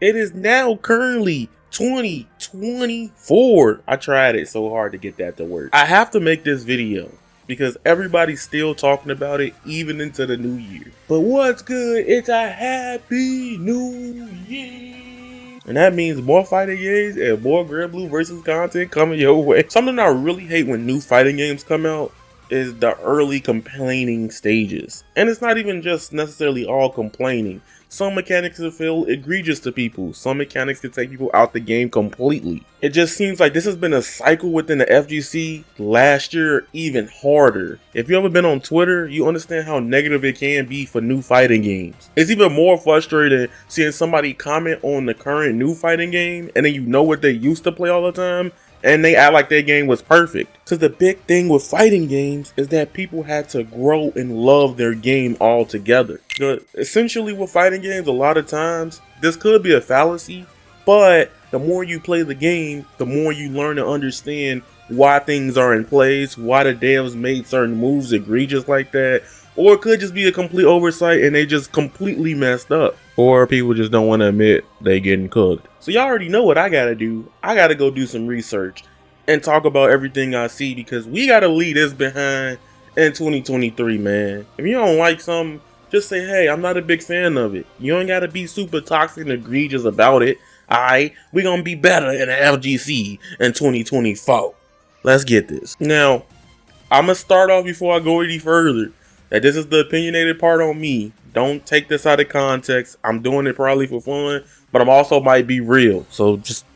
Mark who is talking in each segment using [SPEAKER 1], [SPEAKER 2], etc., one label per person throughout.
[SPEAKER 1] It is now currently 2024. I tried it so hard to get that to work. I have to make this video because everybody's still talking about it even into the new year. But what's good? It's a happy new year. And that means more fighting games and more Granblue versus content coming your way. Something I really hate when new fighting games come out is the early complaining stages. And it's not even just necessarily all complaining. Some mechanics can feel egregious to people. Some mechanics can take people out the game completely. It just seems like this has been a cycle within the FGC. Last year, even harder. If you ever been on Twitter, you understand how negative it can be for new fighting games. It's even more frustrating seeing somebody comment on the current new fighting game and then you know what they used to play all the time and they act like their game was perfect. Because the big thing with fighting games is that people had to grow and love their game altogether. Essentially with fighting games, a lot of times, this could be a fallacy, but the more you play the game, the more you learn to understand why things are in place, why the devs made certain moves egregious like that, or it could just be a complete oversight and they just completely messed up. Or people just don't want to admit they getting cooked. So y'all already know what I gotta do. I gotta go do some research and talk about everything I see because we gotta leave this behind in 2023, man. If you don't like something, just say, hey, I'm not a big fan of it. You ain't gotta be super toxic and egregious about it. Alright, we gonna be better in the FGC in 2024. Let's get this. Now, I'm gonna start off before I go any further that this is the opinionated part on me. Don't take this out of context. I'm doing it probably for fun, but I'm also might be real. So just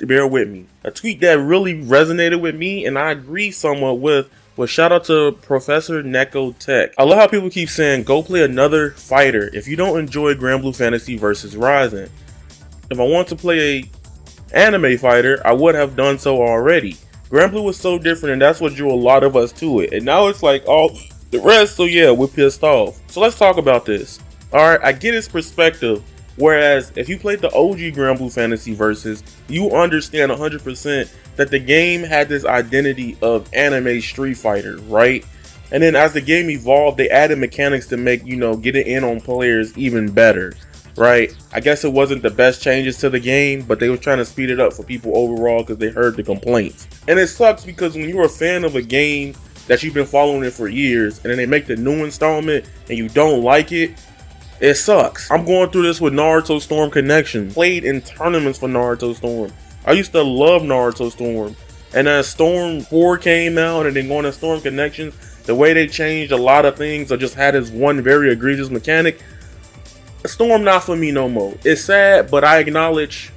[SPEAKER 1] bear with me. A tweet that really resonated with me and I agree somewhat with was shout out to Professor Neko Tech. I love how people keep saying, go play another fighter if you don't enjoy Granblue Fantasy versus Rising. If I want to play a anime fighter, I would have done so already. Granblue was so different and that's what drew a lot of us to it. And now it's like all the rest, so yeah, we're pissed off. So let's talk about this. Alright, I get his perspective. Whereas, if you played the OG Granblue Fantasy Versus, you understand 100% that the game had this identity of anime Street Fighter, right? And then as the game evolved, they added mechanics to make, getting in on players even better, right? I guess it wasn't the best changes to the game, but they were trying to speed it up for people overall because they heard the complaints. And it sucks because when you're a fan of a game that you've been following it for years, and then they make the new installment and you don't like it, it sucks. I'm going through this with Naruto Storm Connection. Played in tournaments for Naruto Storm. I used to love Naruto Storm. And as Storm 4 came out and then going to Storm Connection, the way they changed a lot of things or just had this one very egregious mechanic, Storm not for me no more. It's sad, but I acknowledge,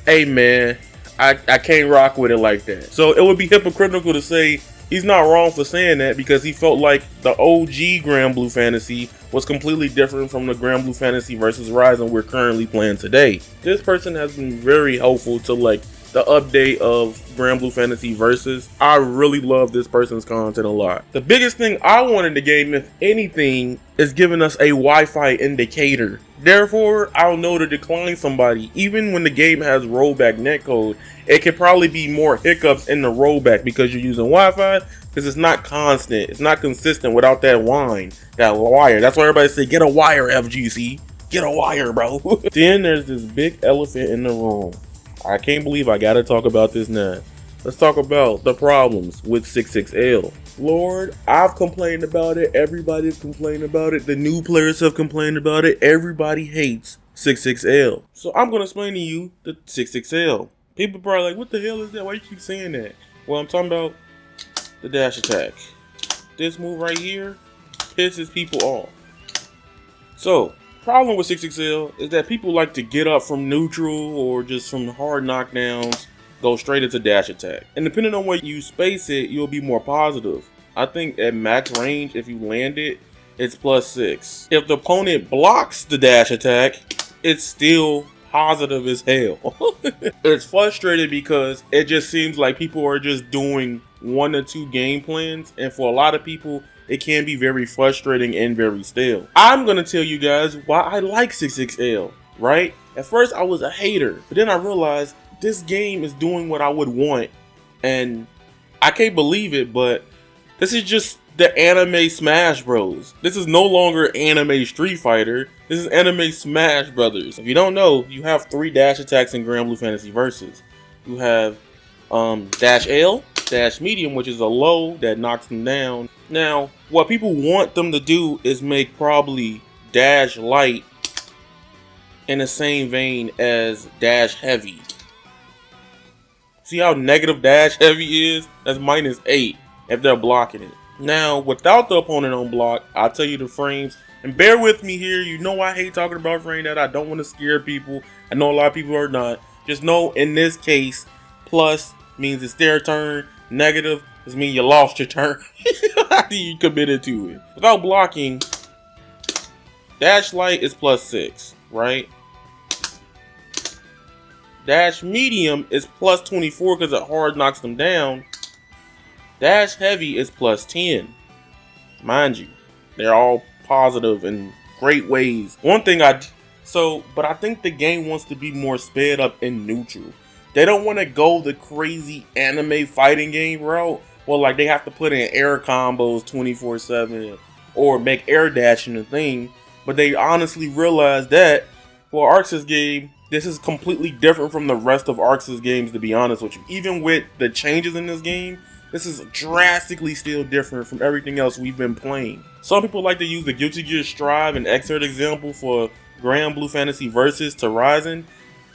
[SPEAKER 1] hey man, I can't rock with it like that. So it would be hypocritical to say he's not wrong for saying that because he felt like the OG Granblue Fantasy was completely different from the Granblue Fantasy versus Rising we're currently playing today. This person has been very helpful to the update of Granblue Fantasy Versus. I really love this person's content a lot. The biggest thing I want in the game, if anything, is giving us a Wi-Fi indicator. Therefore, I'll know to decline somebody. Even when the game has rollback netcode, it could probably be more hiccups in the rollback because you're using Wi-Fi, because it's not constant. It's not consistent without that wire. That's why everybody say, get a wire, FGC. Get a wire, bro. Then there's this big elephant in the room. I can't believe I gotta talk about this now. Let's talk about the problems with 66L. Lord, I've complained about it. Everybody's complained about it. The new players have complained about it. Everybody hates 66L. So I'm gonna explain to you the 66L. People are probably like, what the hell is that? Why you keep saying that? Well, I'm talking about the dash attack. This move right here pisses people off. So, problem with 66L is that people like to get up from neutral or just from hard knockdowns, go straight into dash attack. And depending on where you space it, you'll be more positive. I think at max range, if you land it, it's +6. If the opponent blocks the dash attack, it's still positive as hell. It's frustrating because it just seems like people are just doing 1 or 2 game plans, and for a lot of people, it can be very frustrating and very stale. I'm gonna tell you guys why I like 66L, right? At first I was a hater, but then I realized this game is doing what I would want, and I can't believe it, but This is just the anime Smash Bros. This is no longer anime Street Fighter. This is anime Smash Brothers. If you don't know, you have 3 dash attacks in Granblue Fantasy Versus. You have dash L, dash medium, which is a low that knocks them down. Now, what people want them to do is make probably dash light in the same vein as dash heavy. See how negative dash heavy is? That's -8 if they're blocking it. Now, without the opponent on block, I'll tell you the frames. And bear with me here. You know I hate talking about frame data. I don't want to scare people. I know a lot of people are not. Just know in this case, plus means it's their turn. Negative does mean you lost your turn after you committed to it. Without blocking, dash light is +6, right? Dash medium is +24 because it hard knocks them down. Dash heavy is +10. Mind you, they're all positive in great ways. But I think the game wants to be more sped up in neutral. They don't want to go the crazy anime fighting game route. Well, like they have to put in air combos 24/7 or make air dashing a thing. But they honestly realize that for Arx's game, this is completely different from the rest of Arx's games, to be honest with you. Even with the changes in this game, this is drastically still different from everything else we've been playing. Some people like to use the Guilty Gear Strive and Xrd example for Granblue Fantasy Versus to Ryzen,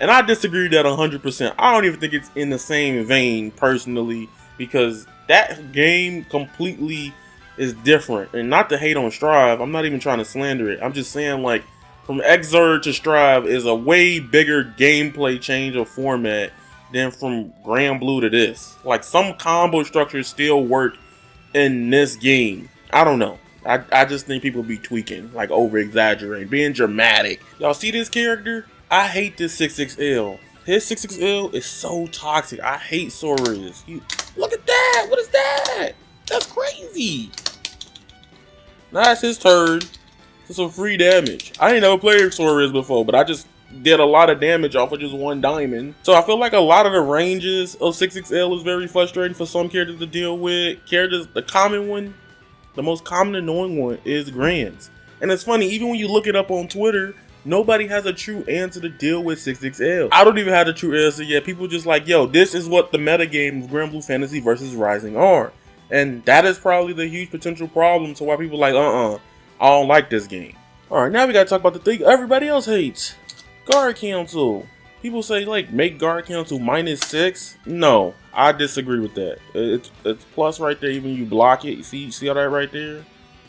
[SPEAKER 1] and I disagree with that 100%. I don't even think it's in the same vein personally, because that game completely is different. And not to hate on Strive, I'm not even trying to slander it. I'm just saying, like, from Xrd to Strive is a way bigger gameplay change of format than from Granblue to this. Like, some combo structures still work in this game. I don't know. I just think people be tweaking, like over exaggerating, being dramatic. Y'all see this character? I hate this 66L. His 66L is so toxic. I hate Sora's. Look at that. What is that? That's crazy. Now it's his turn for some free damage. I ain't never played Sora's before, but I just did a lot of damage off of just 1 diamond. So I feel like a lot of the ranges of 66L is very frustrating for some characters to deal with. The common one, the most common annoying one is Grants. And it's funny, even when you look it up on Twitter, nobody has a true answer to deal with 66L. I don't even have the true answer yet. People just like, yo, this is what the metagame of Granblue Fantasy versus Rising are. And that is probably the huge potential problem to why people like, I don't like this game. Alright, now we gotta talk about the thing everybody else hates. Guard Council. People say, like, make Guard Council -6. No, I disagree with that. It's plus right there, even you block it. See all that right there?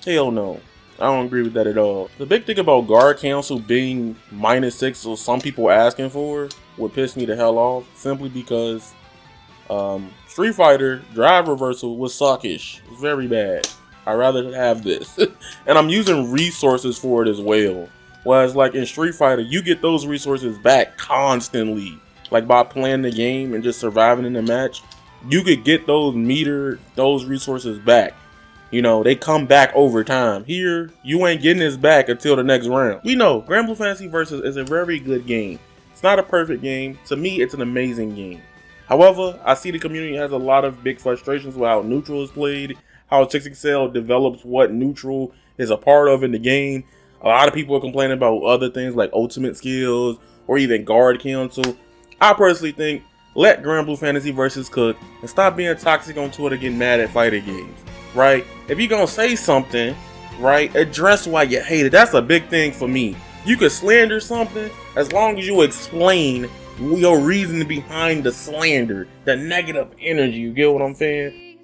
[SPEAKER 1] Hell no. I don't agree with that at all. The big thing about Guard Council being -6, or some people asking for, would piss me the hell off. Simply because Street Fighter drive reversal was suckish. It's very bad. I'd rather have this. And I'm using resources for it as well. Whereas like in Street Fighter, you get those resources back constantly. Like by playing the game and just surviving in the match, you could get those resources back. You know, they come back over time. Here, you ain't getting this back until the next round. We know Granblue Fantasy Versus is a very good game. It's not a perfect game. To me, it's an amazing game. However, I see the community has a lot of big frustrations with how neutral is played, how 66L develops what neutral is a part of in the game. A lot of people are complaining about other things like ultimate skills or even Guard Council. I personally think let Granblue Fantasy Versus cook and stop being toxic on Twitter getting mad at fighting games. Right? If you're gonna say something, right, address why you hate it. That's a big thing for me. You could slander something as long as you explain your reason behind the slander, the negative energy. You get what I'm saying?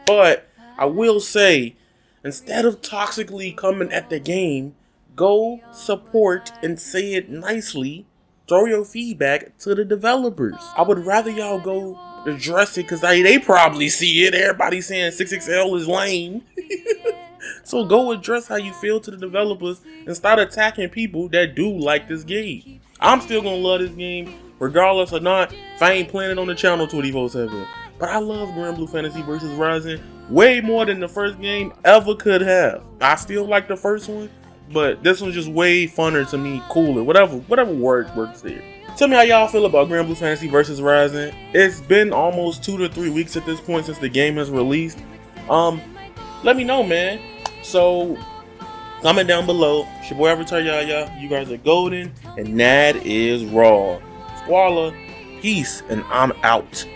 [SPEAKER 1] But I will say, instead of toxically coming at the game, go support and say it nicely. Throw your feedback to the developers. I would rather y'all go address it because they probably see it. Everybody's saying 66L is lame. So go address how you feel to the developers and start attacking people that do like this game. I'm still gonna love this game regardless or not if I ain't playing it on the channel 24/7. But I love Granblue Fantasy versus Rising way more than the first game ever could have. I still like the first one, but this one's just way funner to me, cooler, whatever word works there. Tell me how y'all feel about Granblue Fantasy versus Rising. It's been almost 2 to 3 weeks at this point since the game has released. let me know, man. So comment down below. It's your boy Avataryaya. You guys are golden, and Nad is raw. Squalla, peace, and I'm out.